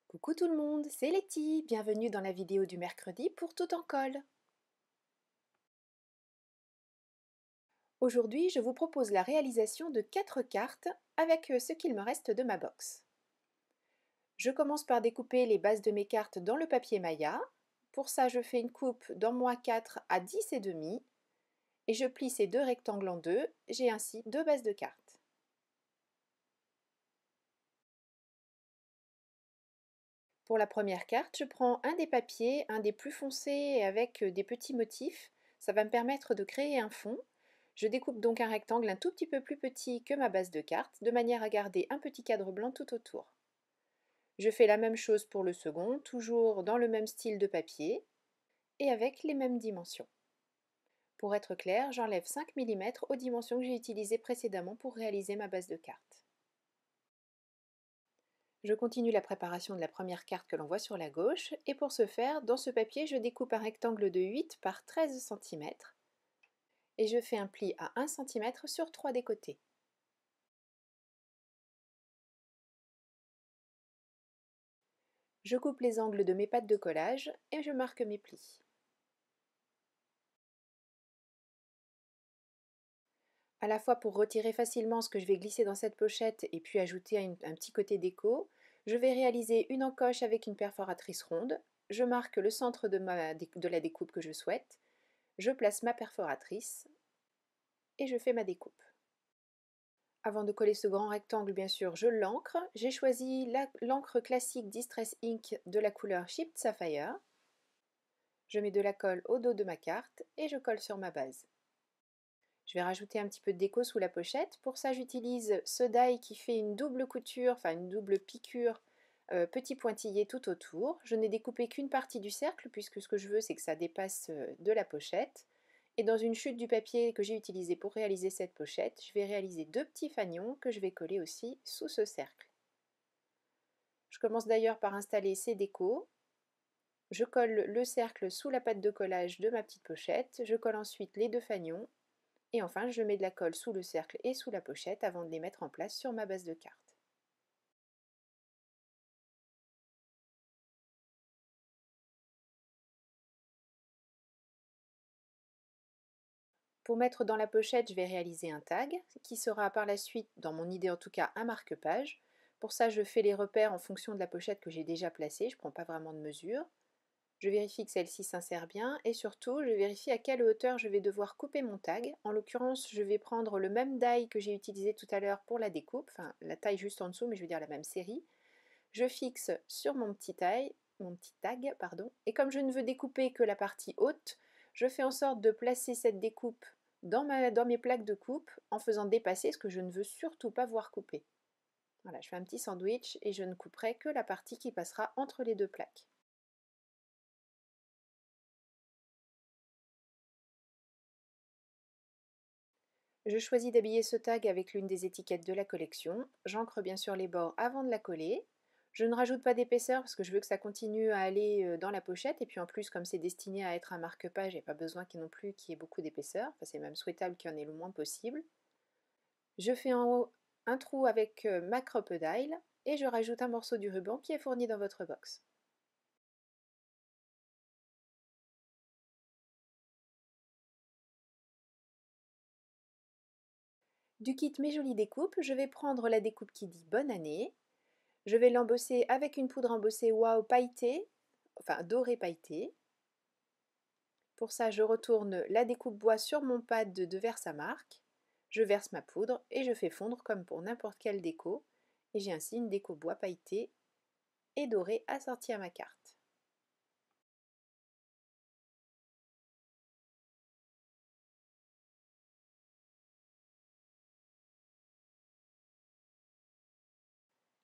Coucou tout le monde, c'est Letty, bienvenue dans la vidéo du mercredi pour Tout en colle. Aujourd'hui, je vous propose la réalisation de 4 cartes avec ce qu'il me reste de ma box. Je commence par découper les bases de mes cartes dans le papier Maya. Pour ça, je fais une coupe d'en -4 à 10,5 et je plie ces deux rectangles en deux. J'ai ainsi deux bases de cartes. Pour la première carte, je prends un des papiers, un des plus foncés avec des petits motifs. Ça va me permettre de créer un fond. Je découpe donc un rectangle un tout petit peu plus petit que ma base de carte, de manière à garder un petit cadre blanc tout autour. Je fais la même chose pour le second, toujours dans le même style de papier et avec les mêmes dimensions. Pour être clair, j'enlève 5 mm aux dimensions que j'ai utilisées précédemment pour réaliser ma base de carte. Je continue la préparation de la première carte que l'on voit sur la gauche et pour ce faire, dans ce papier, je découpe un rectangle de 8 par 13 cm et je fais un pli à 1 cm sur 3 des côtés. Je coupe les angles de mes pattes de collage et je marque mes plis. À la fois pour retirer facilement ce que je vais glisser dans cette pochette et puis ajouter un petit côté déco, je vais réaliser une encoche avec une perforatrice ronde. Je marque le centre de la découpe que je souhaite. Je place ma perforatrice et je fais ma découpe. Avant de coller ce grand rectangle, bien sûr, je l'encre. J'ai choisi l'encre classique Distress Ink de la couleur Chipped Sapphire. Je mets de la colle au dos de ma carte et je colle sur ma base. Je vais rajouter un petit peu de déco sous la pochette. Pour ça, j'utilise ce die qui fait une double couture, enfin une double piqûre, petit pointillé tout autour. Je n'ai découpé qu'une partie du cercle puisque ce que je veux, c'est que ça dépasse de la pochette. Et dans une chute du papier que j'ai utilisé pour réaliser cette pochette, je vais réaliser deux petits fanions que je vais coller aussi sous ce cercle. Je commence d'ailleurs par installer ces décos. Je colle le cercle sous la pâte de collage de ma petite pochette. Je colle ensuite les deux fanions. Et enfin, je mets de la colle sous le cercle et sous la pochette avant de les mettre en place sur ma base de carte. Pour mettre dans la pochette, je vais réaliser un tag qui sera par la suite, dans mon idée en tout cas, un marque-page. Pour ça, je fais les repères en fonction de la pochette que j'ai déjà placée, je ne prends pas vraiment de mesure. Je vérifie que celle-ci s'insère bien et surtout, je vérifie à quelle hauteur je vais devoir couper mon tag. En l'occurrence, je vais prendre le même die que j'ai utilisé tout à l'heure pour la découpe, enfin la taille juste en dessous, mais je veux dire la même série. Je fixe sur mon petit tag, pardon, et comme je ne veux découper que la partie haute, je fais en sorte de placer cette découpe dans mes plaques de coupe en faisant dépasser ce que je ne veux surtout pas voir couper. Voilà, je fais un petit sandwich et je ne couperai que la partie qui passera entre les deux plaques. Je choisis d'habiller ce tag avec l'une des étiquettes de la collection. J'encre bien sûr les bords avant de la coller. Je ne rajoute pas d'épaisseur parce que je veux que ça continue à aller dans la pochette. Et puis en plus, comme c'est destiné à être un marque-page, j'ai pas besoin non plus qu'il y ait beaucoup d'épaisseur. Enfin, c'est même souhaitable qu'il y en ait le moins possible. Je fais en haut un trou avec ma crocodile et je rajoute un morceau du ruban qui est fourni dans votre box. Du kit Mes Jolies Découpes, je vais prendre la découpe qui dit Bonne année. Je vais l'embosser avec une poudre embossée Wow pailletée, enfin dorée pailletée. Pour ça, je retourne la découpe bois sur mon pad de Versamark. Je verse ma poudre et je fais fondre comme pour n'importe quelle déco. Et j'ai ainsi une déco bois pailletée et dorée assortie à ma carte.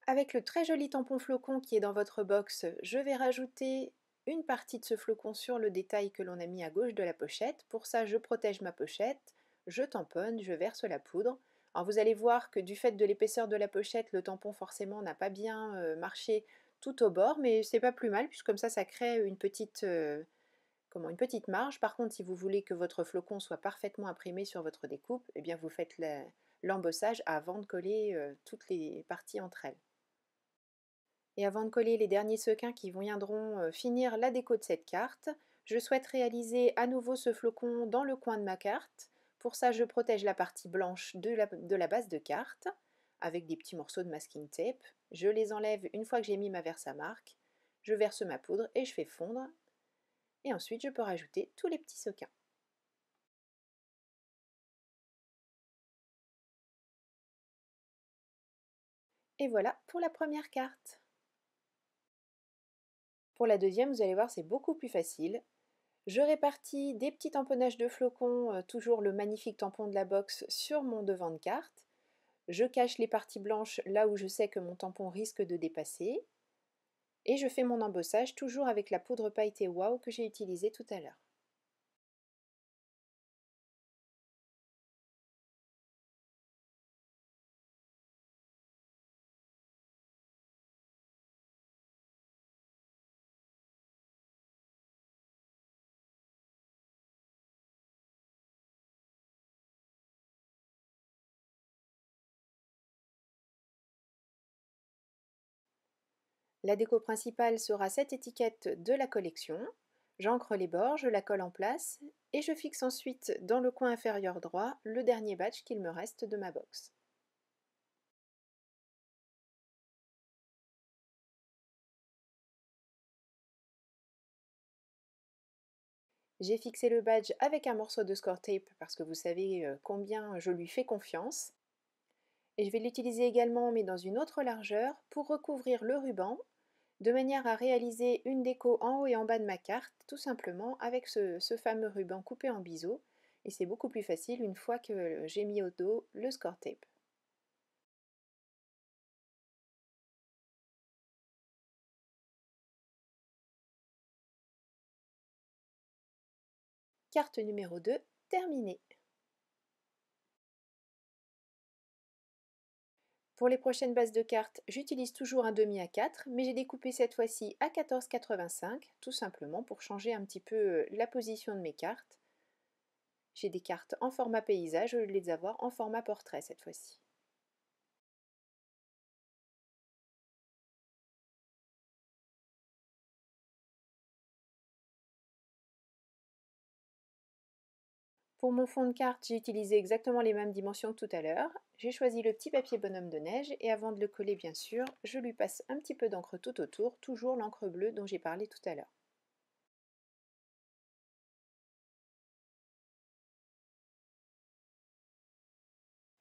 Avec le très joli tampon flocon qui est dans votre box, je vais rajouter une partie de ce flocon sur le détail que l'on a mis à gauche de la pochette. Pour ça, je protège ma pochette, je tamponne, je verse la poudre. Alors vous allez voir que du fait de l'épaisseur de la pochette, le tampon forcément n'a pas bien marché tout au bord, mais c'est pas plus mal puisque comme ça crée une petite, une petite marge. Par contre, si vous voulez que votre flocon soit parfaitement imprimé sur votre découpe, eh bien vous faites l'embossage avant de coller toutes les parties entre elles. Et avant de coller les derniers sequins qui viendront finir la déco de cette carte, je souhaite réaliser à nouveau ce flocon dans le coin de ma carte. Pour ça, je protège la partie blanche de la base de carte avec des petits morceaux de masking tape. Je les enlève une fois que j'ai mis ma Versamark. Je verse ma poudre et je fais fondre. Et ensuite, je peux rajouter tous les petits sequins. Et voilà pour la première carte. Pour la deuxième, vous allez voir, c'est beaucoup plus facile. Je répartis des petits tamponnages de flocons, toujours le magnifique tampon de la box, sur mon devant de carte. Je cache les parties blanches là où je sais que mon tampon risque de dépasser. Et je fais mon embossage toujours avec la poudre pailletée Wow que j'ai utilisée tout à l'heure. La déco principale sera cette étiquette de la collection. J'encre les bords, je la colle en place et je fixe ensuite dans le coin inférieur droit le dernier badge qu'il me reste de ma box. J'ai fixé le badge avec un morceau de score tape parce que vous savez combien je lui fais confiance. Et je vais l'utiliser également mais dans une autre largeur pour recouvrir le ruban de manière à réaliser une déco en haut et en bas de ma carte tout simplement avec ce fameux ruban coupé en biseau et c'est beaucoup plus facile une fois que j'ai mis au dos le score tape. Carte numéro 2 terminée. Pour les prochaines bases de cartes, j'utilise toujours un demi à 4, mais j'ai découpé cette fois-ci à 14,85, tout simplement pour changer un petit peu la position de mes cartes. J'ai des cartes en format paysage au lieu de les avoir en format portrait cette fois-ci. Pour mon fond de carte, j'ai utilisé exactement les mêmes dimensions que tout à l'heure. J'ai choisi le petit papier bonhomme de neige et avant de le coller bien sûr, je lui passe un petit peu d'encre tout autour, toujours l'encre bleue dont j'ai parlé tout à l'heure.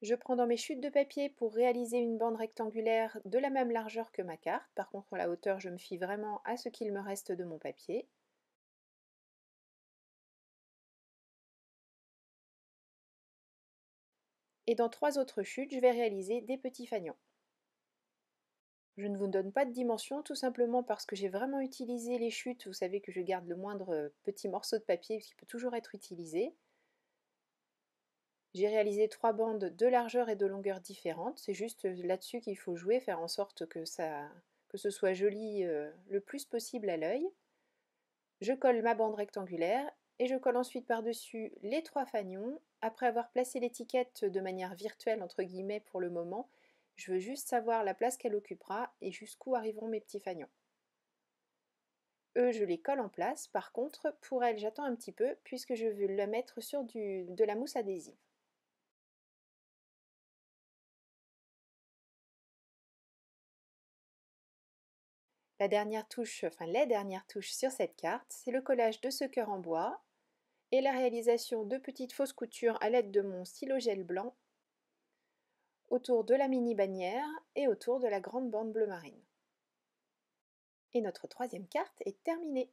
Je prends dans mes chutes de papier pour réaliser une bande rectangulaire de la même largeur que ma carte. Par contre, la hauteur, je me fie vraiment à ce qu'il me reste de mon papier. Et dans trois autres chutes, je vais réaliser des petits fanions. Je ne vous donne pas de dimension, tout simplement parce que j'ai vraiment utilisé les chutes. Vous savez que je garde le moindre petit morceau de papier qui peut toujours être utilisé. J'ai réalisé trois bandes de largeur et de longueur différentes. C'est juste là-dessus qu'il faut jouer, faire en sorte que ce soit joli le plus possible à l'œil. Je colle ma bande rectangulaire et je colle ensuite par-dessus les trois fanions. Après avoir placé l'étiquette de manière virtuelle, entre guillemets, pour le moment, je veux juste savoir la place qu'elle occupera et jusqu'où arriveront mes petits fanions. Eux, je les colle en place. Par contre, pour elles, j'attends un petit peu puisque je veux la mettre sur de la mousse adhésive. La dernière touche, enfin les dernières touches sur cette carte, c'est le collage de ce cœur en bois et la réalisation de petites fausses coutures à l'aide de mon stylo gel blanc autour de la mini bannière et autour de la grande bande bleu marine. Et notre troisième carte est terminée.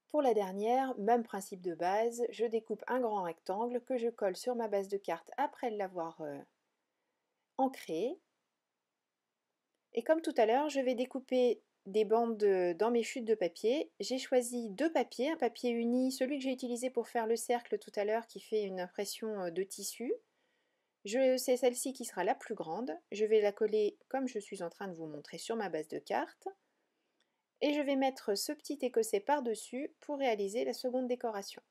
Pour la dernière, même principe de base, je découpe un grand rectangle que je colle sur ma base de carte après l'avoir ancré. Et comme tout à l'heure, je vais découper des bandes dans mes chutes de papier. J'ai choisi deux papiers, un papier uni, celui que j'ai utilisé pour faire le cercle tout à l'heure qui fait une impression de tissu. C'est celle-ci qui sera la plus grande. Je vais la coller comme je suis en train de vous montrer sur ma base de carte. Et je vais mettre ce petit écossais par-dessus pour réaliser la seconde décoration.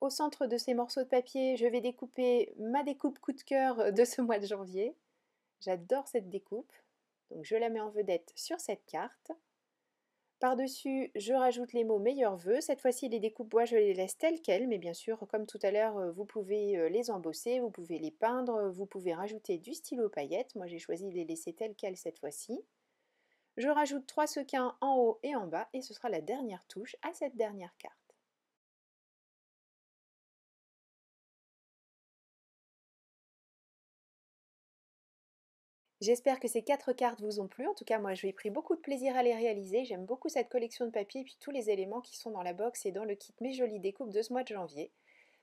Au centre de ces morceaux de papier, je vais découper ma découpe coup de cœur de ce mois de janvier. J'adore cette découpe, donc je la mets en vedette sur cette carte. Par-dessus, je rajoute les mots meilleurs vœux. Cette fois-ci, les découpes bois, je les laisse telles quelles, mais bien sûr, comme tout à l'heure, vous pouvez les embosser, vous pouvez les peindre, vous pouvez rajouter du stylo paillettes. Moi, j'ai choisi de les laisser telles quelles cette fois-ci. Je rajoute 3 sequins en haut et en bas, et ce sera la dernière touche à cette dernière carte. J'espère que ces 4 cartes vous ont plu. En tout cas, moi, j'ai pris beaucoup de plaisir à les réaliser. J'aime beaucoup cette collection de papier et puis tous les éléments qui sont dans la box et dans le kit Mes Jolies Découpes de ce mois de janvier.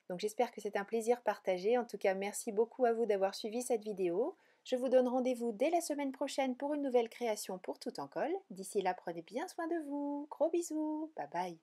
Donc j'espère que c'est un plaisir partagé. En tout cas, merci beaucoup à vous d'avoir suivi cette vidéo. Je vous donne rendez-vous dès la semaine prochaine pour une nouvelle création pour Tout en colle. D'ici là, prenez bien soin de vous. Gros bisous. Bye bye.